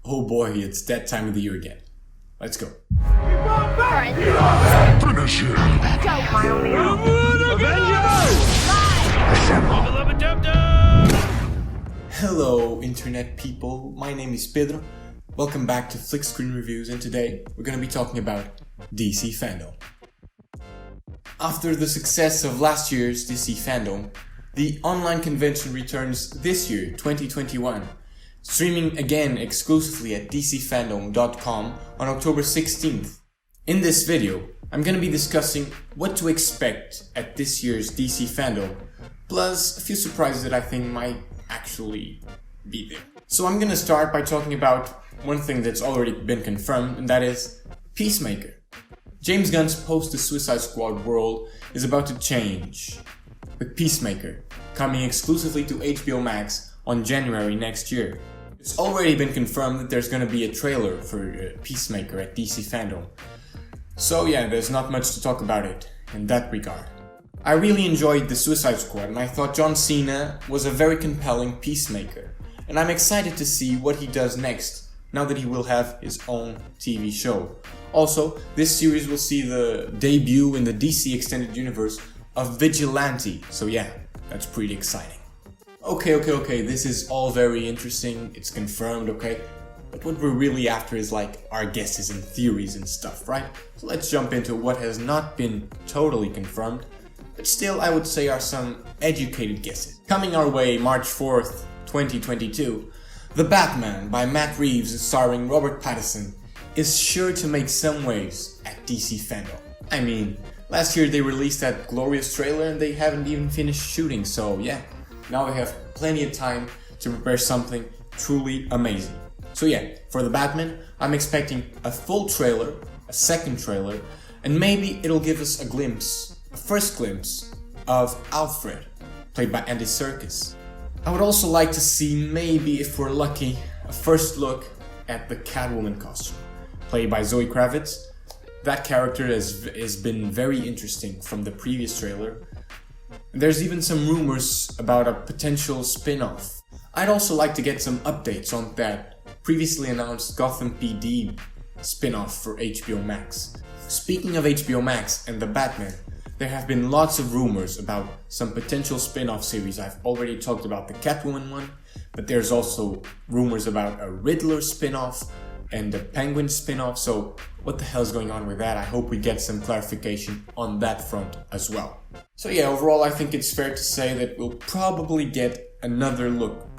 Oh boy, it's that time of the year again. Let's go. Finish him! Hello internet people, my name is Pedro. Welcome back to Flick Screen Reviews, and today we're going to be talking about DC Fandome. After the success of last year's DC Fandome, the online convention returns this year, 2021, streaming again exclusively at DCFandome.com on October 16th. In this video, I'm going to be discussing what to expect at this year's DC Fandome, plus a few surprises that I think might actually be there. So I'm going to start by talking about one thing that's already been confirmed, and that is Peacemaker. James Gunn's post-Suicide Squad world is about to change, with Peacemaker coming exclusively to HBO Max on January next year. It's already been confirmed that there's going to be a trailer for Peacemaker at DC Fandome. So yeah, there's not much to talk about it in that regard. I really enjoyed the Suicide Squad, and I thought John Cena was a very compelling Peacemaker. And I'm excited to see what he does next, now that he will have his own TV show. Also, this series will see the debut in the DC Extended Universe of Vigilante, so yeah, that's pretty exciting. Okay, this is all very interesting, it's confirmed, okay? But what we're really after is like our guesses and theories and stuff, right? So let's jump into what has not been totally confirmed, but still I would say are some educated guesses. Coming our way March 4th, 2022, The Batman by Matt Reeves starring Robert Pattinson is sure to make some waves at DC Fandome. I mean, last year they released that glorious trailer and they haven't even finished shooting, so yeah. Now they have plenty of time to prepare something truly amazing. So yeah, for The Batman, I'm expecting a full trailer, a second trailer, and maybe it'll give us a first glimpse of Alfred, played by Andy Serkis. I would also like to see, maybe if we're lucky, a first look at the Catwoman costume, played by Zoe Kravitz. That character has been very interesting from the previous trailer. There's even some rumors about a potential spin-off. I'd also like to get some updates on that previously announced Gotham PD spin-off for HBO Max. Speaking of HBO Max and the Batman, there have been lots of rumors about some potential spin-off series. I've already talked about the Catwoman one, but there's also rumors about a Riddler spin-off and a Penguin spin-off, so what the hell's going on with that? I hope we get some clarification on that front as well. So yeah, overall I think it's fair to say that we'll probably get another look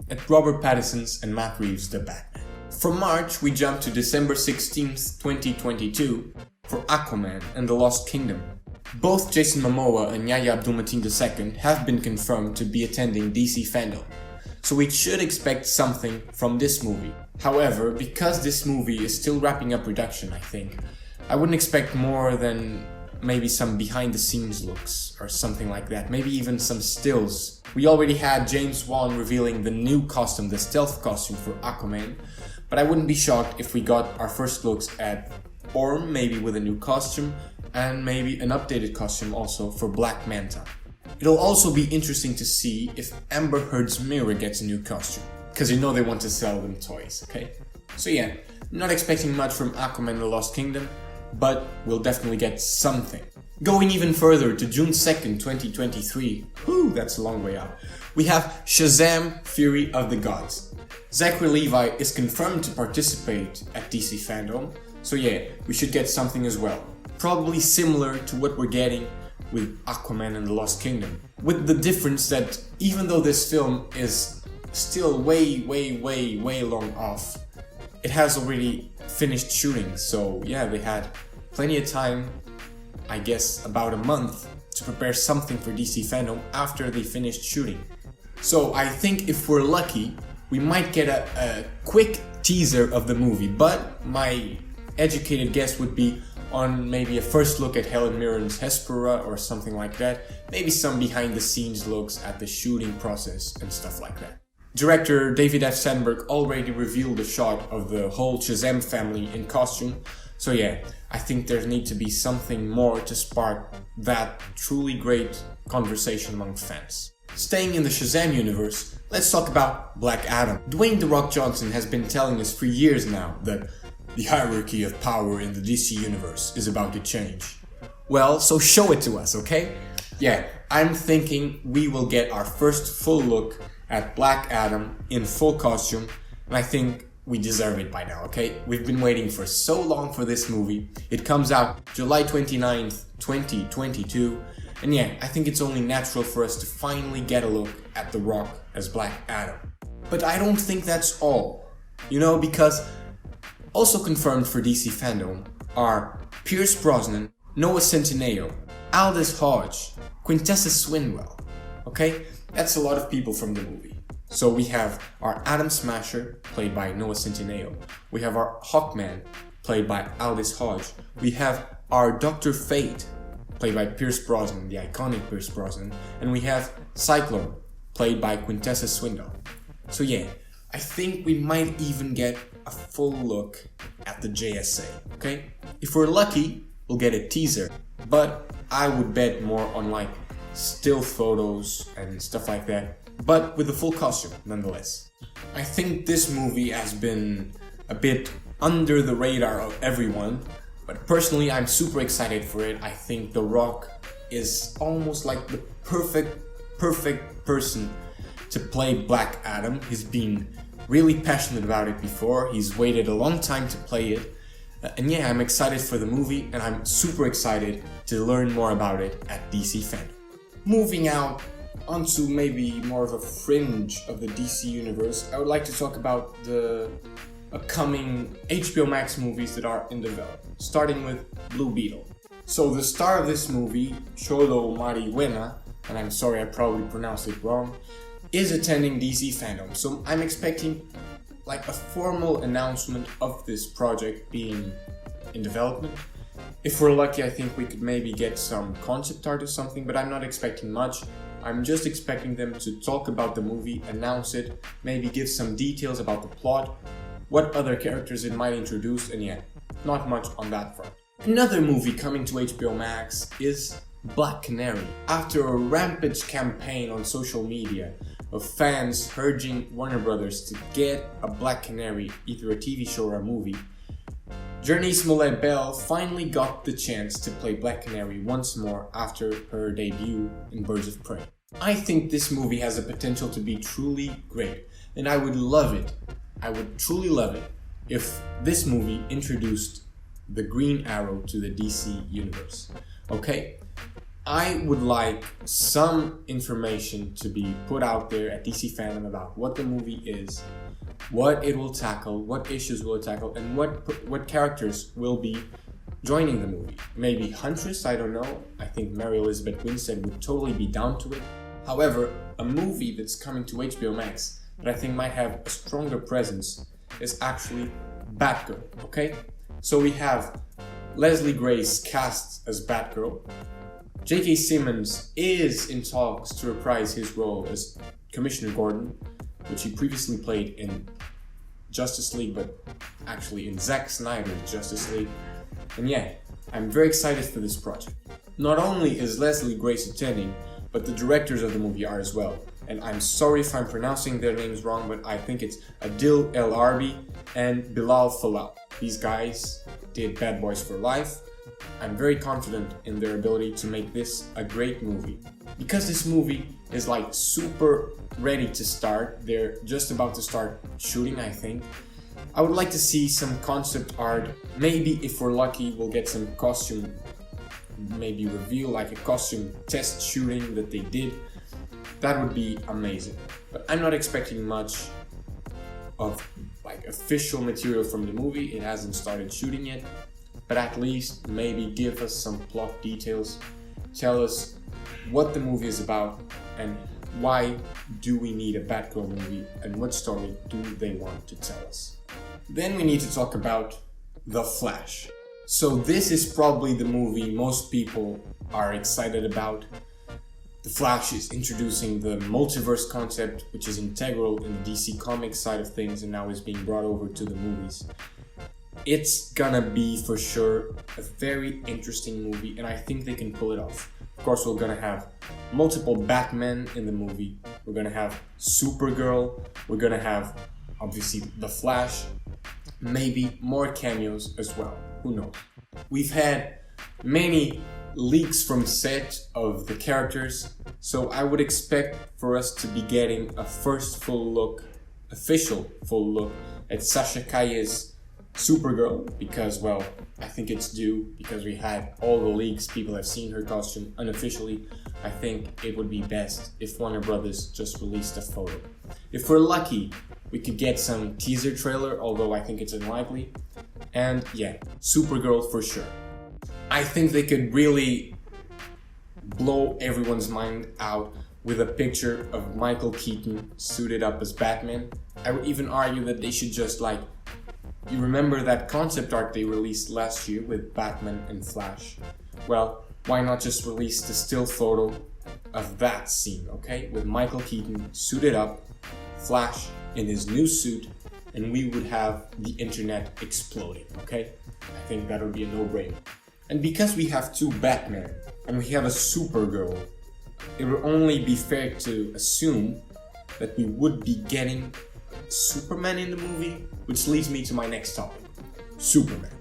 at Robert Pattinson's and Matt Reeves' The Batman. From March we jump to December 16th, 2022 for Aquaman and the Lost Kingdom. Both Jason Momoa and Yahya Abdul-Mateen II have been confirmed to be attending DC Fandome, so we should expect something from this movie. However, because this movie is still wrapping up production, I think, I wouldn't expect more than maybe some behind the scenes looks or something like that, maybe even some stills. We already had James Wan revealing the new costume, the stealth costume for Aquaman, but I wouldn't be shocked if we got our first looks at Orm, maybe with a new costume, and maybe an updated costume also for Black Manta. It'll also be interesting to see if Amber Heard's mirror gets a new costume, because you know they want to sell them toys, okay? So yeah, not expecting much from Aquaman and the Lost Kingdom, but we'll definitely get something. Going even further to June 2nd, 2023, that's a long way out, we have Shazam! Fury of the Gods. Zachary Levi is confirmed to participate at DC Fandome, so yeah, we should get something as well. Probably similar to what we're getting with Aquaman and the Lost Kingdom, with the difference that even though this film is still way long off, it has already finished shooting, so yeah, they had plenty of time, I guess about a month, to prepare something for DC Fandome after they finished shooting. So I think if we're lucky, we might get a quick teaser of the movie, but my educated guess would be on maybe a first look at Helen Mirren's Hespera or something like that, maybe some behind the scenes looks at the shooting process and stuff like that. Director David F. Sandberg already revealed a shot of the whole Shazam family in costume, so yeah, I think there needs to be something more to spark that truly great conversation among fans. Staying in the Shazam universe, let's talk about Black Adam. Dwayne "The Rock" Johnson has been telling us for years now that the hierarchy of power in the DC universe is about to change. Well, so show it to us, okay? Yeah, I'm thinking we will get our first full look at Black Adam in full costume, and I think we deserve it by now, okay? We've been waiting for so long for this movie. It comes out July 29th, 2022, and yeah, I think it's only natural for us to finally get a look at The Rock as Black Adam. But I don't think that's all, because also confirmed for DC Fandome are Pierce Brosnan, Noah Centineo, Aldous Hodge, Quintessa Swindwell, okay? That's a lot of people from the movie. So we have our Atom Smasher, played by Noah Centineo. We have our Hawkman, played by Aldous Hodge. We have our Dr. Fate, played by Pierce Brosnan, the iconic Pierce Brosnan. And we have Cyclone, played by Quintessa Swindwell. So yeah, I think we might even get a full look at the JSA, okay? If we're lucky, we'll get a teaser, but I would bet more on like still photos and stuff like that, but with a full costume nonetheless. I think this movie has been a bit under the radar of everyone, but personally I'm super excited for it. I think The Rock is almost like the perfect person to play Black Adam. He's been really passionate about it before, he's waited a long time to play it, and yeah, I'm excited for the movie, and I'm super excited to learn more about it at DC Fandome. Moving out onto maybe more of a fringe of the DC universe, I would like to talk about the upcoming HBO Max movies that are in development, starting with Blue Beetle. So the star of this movie, Xolo Maridueña, and I'm sorry I probably pronounced it wrong, is attending DC Fandome. So I'm expecting like a formal announcement of this project being in development. If we're lucky, I think we could maybe get some concept art or something, but I'm not expecting much. I'm just expecting them to talk about the movie, announce it, maybe give some details about the plot, what other characters it might introduce, and yeah, not much on that front. Another movie coming to HBO Max is Black Canary. After a rampant campaign on social media of fans urging Warner Brothers to get a Black Canary, either a TV show or a movie, Jurnee Smollet Bell finally got the chance to play Black Canary once more after her debut in Birds of Prey. I think this movie has the potential to be truly great, and I would love it. I would truly love it if this movie introduced the Green Arrow to the DC universe. Okay? I would like some information to be put out there at DC Fandom about what the movie is, what it will tackle, what issues will it tackle, and what characters will be joining the movie. Maybe Huntress, I don't know. I think Mary Elizabeth Winstead would totally be down to it. However, a movie that's coming to HBO Max that I think might have a stronger presence is actually Batgirl, okay? So we have Leslie Grace cast as Batgirl. J.K. Simmons is in talks to reprise his role as Commissioner Gordon, which he previously played in Justice League, but actually in Zack Snyder's Justice League. And yeah, I'm very excited for this project. Not only is Leslie Grace attending, but the directors of the movie are as well. And I'm sorry if I'm pronouncing their names wrong, but I think it's Adil El Arbi and Bilal Falal. These guys did Bad Boys for Life. I'm very confident in their ability to make this a great movie. Because this movie is like super ready to start, they're just about to start shooting, I think. I would like to see some concept art. Maybe if we're lucky, we'll get some costume, maybe reveal like a costume test shooting that they did. That would be amazing. But I'm not expecting much of like official material from the movie. It hasn't started shooting yet. But at least maybe give us some plot details, tell us what the movie is about, and why do we need a Batgirl movie, and what story do they want to tell us. Then we need to talk about The Flash. So this is probably the movie most people are excited about. The Flash is introducing the multiverse concept, which is integral in the DC Comics side of things and now is being brought over to the movies. It's gonna be for sure a very interesting movie, and I think they can pull it off. course, we're gonna have multiple Batmen in the movie. We're gonna have Supergirl. We're gonna have, obviously, The Flash. Maybe more cameos as well. Who knows? We've had many leaks from set of the characters, so I would expect for us to be getting a first official full look at Sasha Calle's Supergirl, because, well, I think it's due, because we had all the leaks, people have seen her costume unofficially. I think it would be best if Warner Brothers just released a photo. If we're lucky, we could get some teaser trailer, although I think it's unlikely. And yeah, Supergirl for sure. I think they could really blow everyone's mind out with a picture of Michael Keaton suited up as Batman. I would even argue that they should just you remember that concept art they released last year with Batman and Flash? Well, why not just release the still photo of that scene, okay? With Michael Keaton suited up, Flash in his new suit, and we would have the internet exploding, okay? I think that would be a no-brainer. And because we have two Batman and we have a Supergirl, it would only be fair to assume that we would be getting Superman in the movie, which leads me to my next topic, Superman.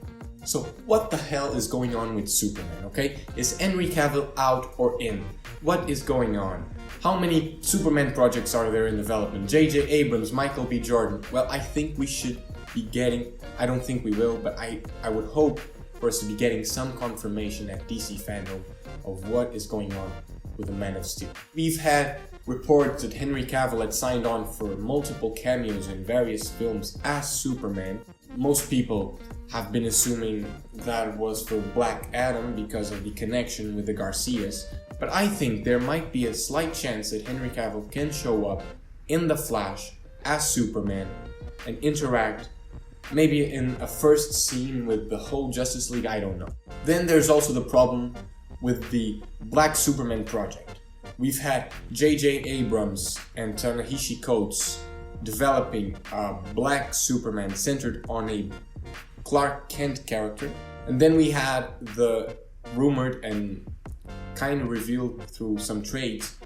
So what the hell is going on with Superman, okay? Is Henry Cavill out or in? What is going on? How many Superman projects are there in development? J.J. Abrams, Michael B. Jordan. Well, I think we should be getting, I don't think we will, but I would hope for us to be getting some confirmation at DC Fandome of what is going on with the Man of Steel. We've had reports that Henry Cavill had signed on for multiple cameos in various films as Superman. Most people have been assuming that was for Black Adam because of the connection with the Garcias, but I think there might be a slight chance that Henry Cavill can show up in The Flash as Superman and interact maybe in a first scene with the whole Justice League, I don't know. Then there's also the problem with the Black Superman project. We've had J.J. Abrams and Ta-Nehisi Coates developing a Black Superman centered on a Clark Kent character. And then we had the rumored and kind of revealed through some trades,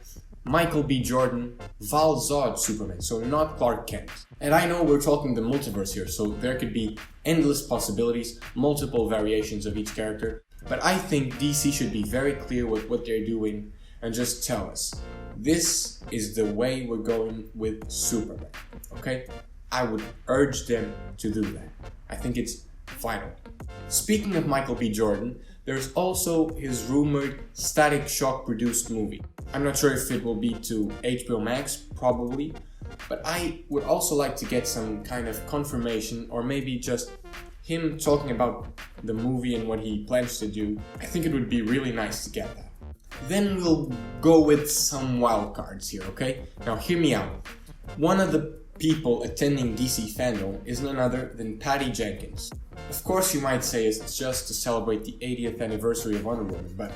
Michael B. Jordan, Val Zod Superman, so not Clark Kent. And I know we're talking the multiverse here, so there could be endless possibilities, multiple variations of each character. But I think DC should be very clear with what they're doing and just tell us, this is the way we're going with Superman, okay? I would urge them to do that. I think it's vital. Speaking of Michael B. Jordan, there's also his rumored Static Shock produced movie. I'm not sure if it will be to HBO Max, probably, but I would also like to get some kind of confirmation, or maybe just him talking about the movie and what he plans to do. I think it would be really nice to get that. Then we'll go with some wild cards here, okay? Now hear me out. One of the people attending DC Fandome is none other than Patty Jenkins. Of course you might say it's just to celebrate the 80th anniversary of Wonder Woman, but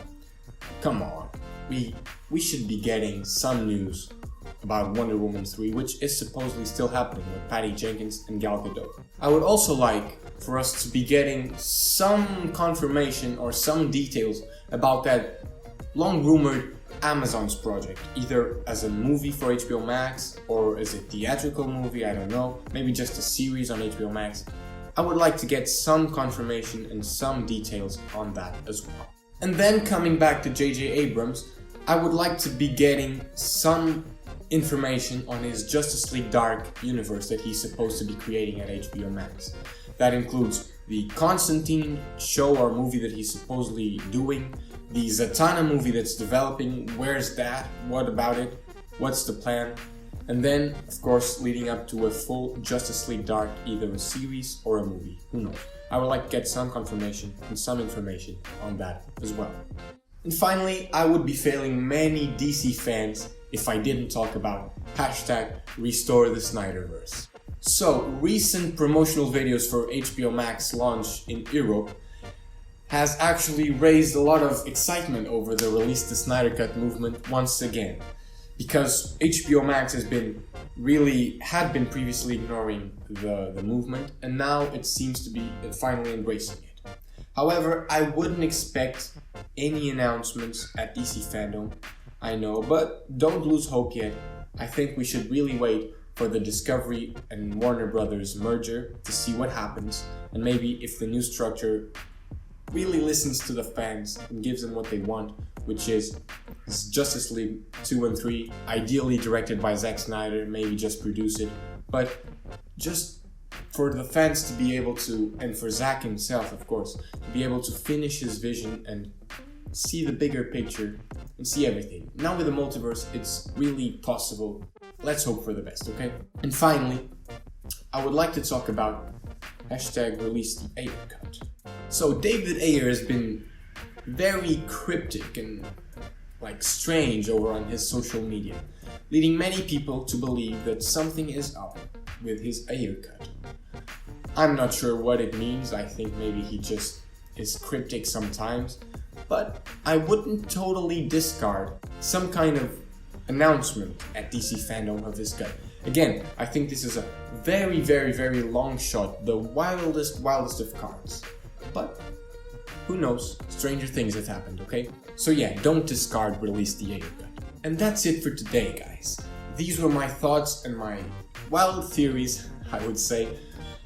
come on. We should be getting some news about Wonder Woman 3, which is supposedly still happening with Patty Jenkins and Gal Gadot. I would also like for us to be getting some confirmation or some details about that long-rumored Amazon's project, either as a movie for HBO Max or as a theatrical movie, I don't know, maybe just a series on HBO Max. I would like to get some confirmation and some details on that as well. And then coming back to J.J. Abrams, I would like to be getting some information on his Justice League Dark universe that he's supposed to be creating at HBO Max. That includes the Constantine show or movie that he's supposedly doing, the Zatanna movie that's developing, where's that, what about it, what's the plan, and then, of course, leading up to a full Justice League Dark, either a series or a movie, who knows. I would like to get some confirmation and some information on that as well. And finally, I would be failing many DC fans if I didn't talk about #RestoreTheSnyderVerse. So, recent promotional videos for HBO Max launch in Europe has actually raised a lot of excitement over the Release the Snyder Cut movement once again. Because HBO Max had been previously ignoring the movement, and now it seems to be finally embracing it. However, I wouldn't expect any announcements at DC Fandome, I know, but don't lose hope yet. I think we should really wait for the Discovery and Warner Brothers merger to see what happens, and maybe if the new structure really listens to the fans and gives them what they want, which is Justice League 2 and 3, ideally directed by Zack Snyder, maybe just produce it, but just for the fans to be able to, and for Zack himself of course, to be able to finish his vision and see the bigger picture and see everything. Now with the multiverse, it's really possible. Let's hope for the best, okay? And finally, I would like to talk about #ReleaseTheAyerCut. So David Ayer has been very cryptic and strange over on his social media, leading many people to believe that something is up with his AyerCut. I'm not sure what it means. I think maybe he just is cryptic sometimes, but I wouldn't totally discard some kind of announcement at DC Fandome of his cut. Again, I think this is a very, very, very long shot, the wildest of cards. But who knows? Stranger things have happened, okay? So yeah, don't discard ReleaseTheAyerCut. And that's it for today, guys. These were my thoughts and my wild theories, I would say,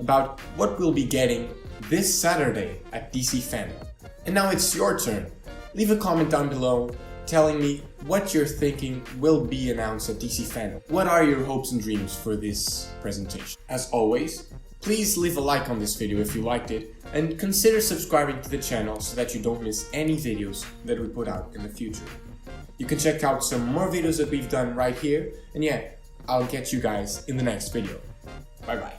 about what we'll be getting this Saturday at DC Fandome. And now it's your turn. Leave a comment down below telling me what you're thinking will be announced at DC Fandome. What are your hopes and dreams for this presentation? As always, please leave a like on this video if you liked it, and consider subscribing to the channel so that you don't miss any videos that we put out in the future. You can check out some more videos that we've done right here, and yeah, I'll catch you guys in the next video. Bye bye.